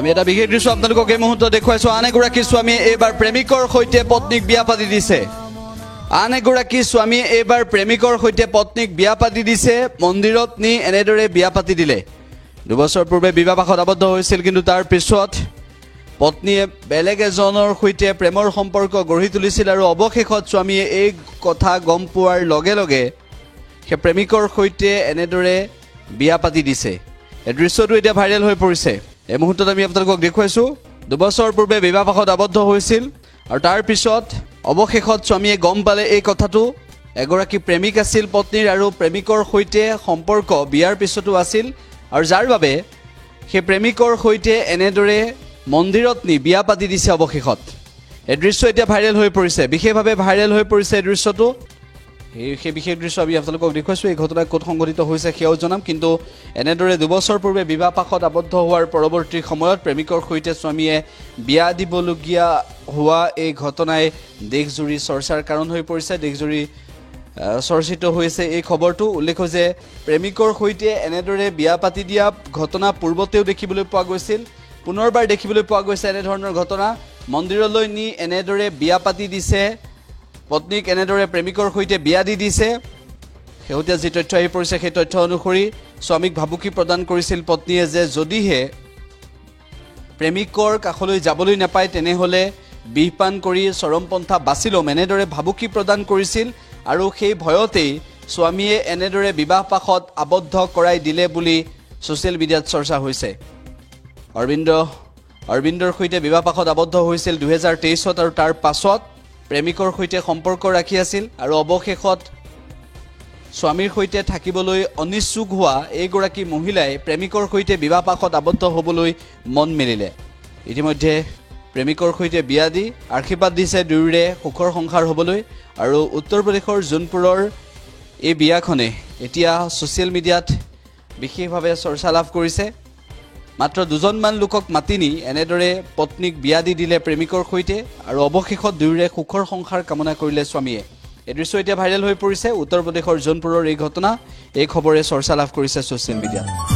আমি এটা বিশেষ দৃশ্য আপোনালোকক এই মুহূৰ্তত দেখুৱাইছো আন এগৰাকী স্বামী এইবাৰ প্ৰেমিকৰ সৈতে পত্নীক বিয়া পাতি দিছে আন এগৰাকী স্বামী এইবাৰ প্ৰেমিকৰ সৈতে পত্নীক বিয়া পাতি দিছে মন্দিৰত নি এনেদৰে বিয়া পাতি দিলে 2 বছৰ পূৰ্বে বিবাহপাশত আবদ্ধ হৈছিল কিন্তু তাৰ পিছত পত্নীয়ে বেলেগ এজনৰ সৈতে প্ৰেমৰ সম্পৰ্ক গঢ়ি তুলিছিল আৰু অৱশেষত স্বামীয়ে এই কথা গম পোৱাৰ লগে লগে সেই প্ৰেমিকৰ সৈতে এনেদৰে বিয়া পাতি দিছে এই দৃশ্যটো এতিয়া ভাইৰেল হৈ পৰিছে এই মুহূৰ্তত আমি আপোনালোকক দেখুৱাইছো 2 বছৰ পূৰ্বে বিবাহপাশত আবদ্ধ হৈছিল আৰু তাৰ পিছত অৱশেষত স্বামীয়ে গম পালে এই কথাটো এগৰাকী প্ৰেমিক আছিল পত্নীৰ আৰু প্ৰেমিকৰ সৈতে সম্পৰ্ক বিয়াৰ পিছতো আছিল আৰু যাৰ বাবে সেই প্ৰেমিকৰ সৈতে এনেদৰে মন্দিৰত নি বিয়া পাতি দিছে অৱশেষত এই দৃশ্য এতিয়া ভাইৰেল হৈ পৰিছে বিশেষভাৱে ভাইৰেল হৈ পৰিছে এই দৃশ্যটো এই বিশেষ দৃশ্য আমি আপোনালোকক দেখুৱাইছো এই ঘটনা ক'ত সংঘটিত হৈছে সেয়াও জনাম কিন্তু এনেদৰে 2 বছৰ পূৰ্বে বিবাহপাশত আবদ্ধ হোৱাৰ পৰৱৰ্তী সময়ত প্ৰেমিকৰ সৈতে স্বামীয়ে বিয়া দিবলগীয়া হোৱা এই ঘটনাই দেশজুৰি চৰ্চাৰ কাৰণ হৈ পৰিছে দেশজুৰি চৰ্চিত হৈছে এই খবৰটো উল্লেখ যে প্ৰেমিকৰ সৈতে এনেদৰে বিয়া পাতি দিয়া ঘটনা পূৰ্বতেও দেখিবলৈ পোৱা গৈছিল পুনৰবাৰ দেখিবলৈ পোৱা গৈছে এনে ধৰণৰ ঘটনা মন্দিৰলৈ নি এনেদৰে বিয়া পাতি দিছে পত্নীক এনেদৰে প্ৰেমিকৰ সৈতে বিয়া দি দিছে হেউতিয়া যি তথ্য আহি পৰিছে সেই তথ্য অনুসৰি স্বামীক ভাবুকি প্ৰদান কৰিছিল পত্নীয়ে যে যদিহে প্ৰেমিকৰ কাষলৈ যাবলৈ নাপায় তেনেহলে বিহপান কৰি চৰমপন্থা বাছি ল'ম এনেদৰে ভাবুকি প্ৰদান কৰিছিল আৰু সেই ভয়তেই স্বামীয়ে এনেদৰে বিবাহপাশত আবদ্ধ কৰাই দিলে বুলি সোশ্যাল মিডিয়াত চৰ্চা হৈছে অৰবিন্দৰ সৈতে বিবাহপাশত আবদ্ধ হৈছিল 2023ত আৰু তাৰ পাছত প্ৰেমিকৰ সৈতে সম্পৰ্ক ৰাখি আছিল আৰু অৱশেষত স্বামীৰ সৈতে থাকিবলৈ অনিচ্ছুক হোৱা এইগৰাকী মহিলাই প্ৰেমিকৰ সৈতে বিবাহপাশত আবদ্ধ হ'বলৈ মন মেলিলে ইতিমধ্যে প্ৰেমিকৰ সৈতে বিয়া দি আশীৰ্বাদ দিছে দুয়োৰে সুখৰ সংসাৰ হ'বলৈ আৰু উত্তৰ প্ৰদেশৰ জোনপুৰৰ এই বিয়াখনে এতিয়া সোশ্যাল মিডিয়াত বিশেষভাৱে চৰ্চা লাভ কৰিছে মাত্ৰ দুজনমান লোকক মাতি নি এনেদৰে পত্নীক বিয়া দি দিলে প্ৰেমিকৰ সৈতে আৰু অৱশেষত দুয়োৰে সুখৰ সংসাৰ কামনা কৰিলে স্বামীয়ে এই দৃশ্য এতিয়া ভাইৰেল হৈ পৰিছে উত্তৰ প্ৰদেশৰ জোনপুৰৰ এই ঘটনা এই খবৰে চৰ্চা লাভ কৰিছে সোশ্যাল মিডিয়াত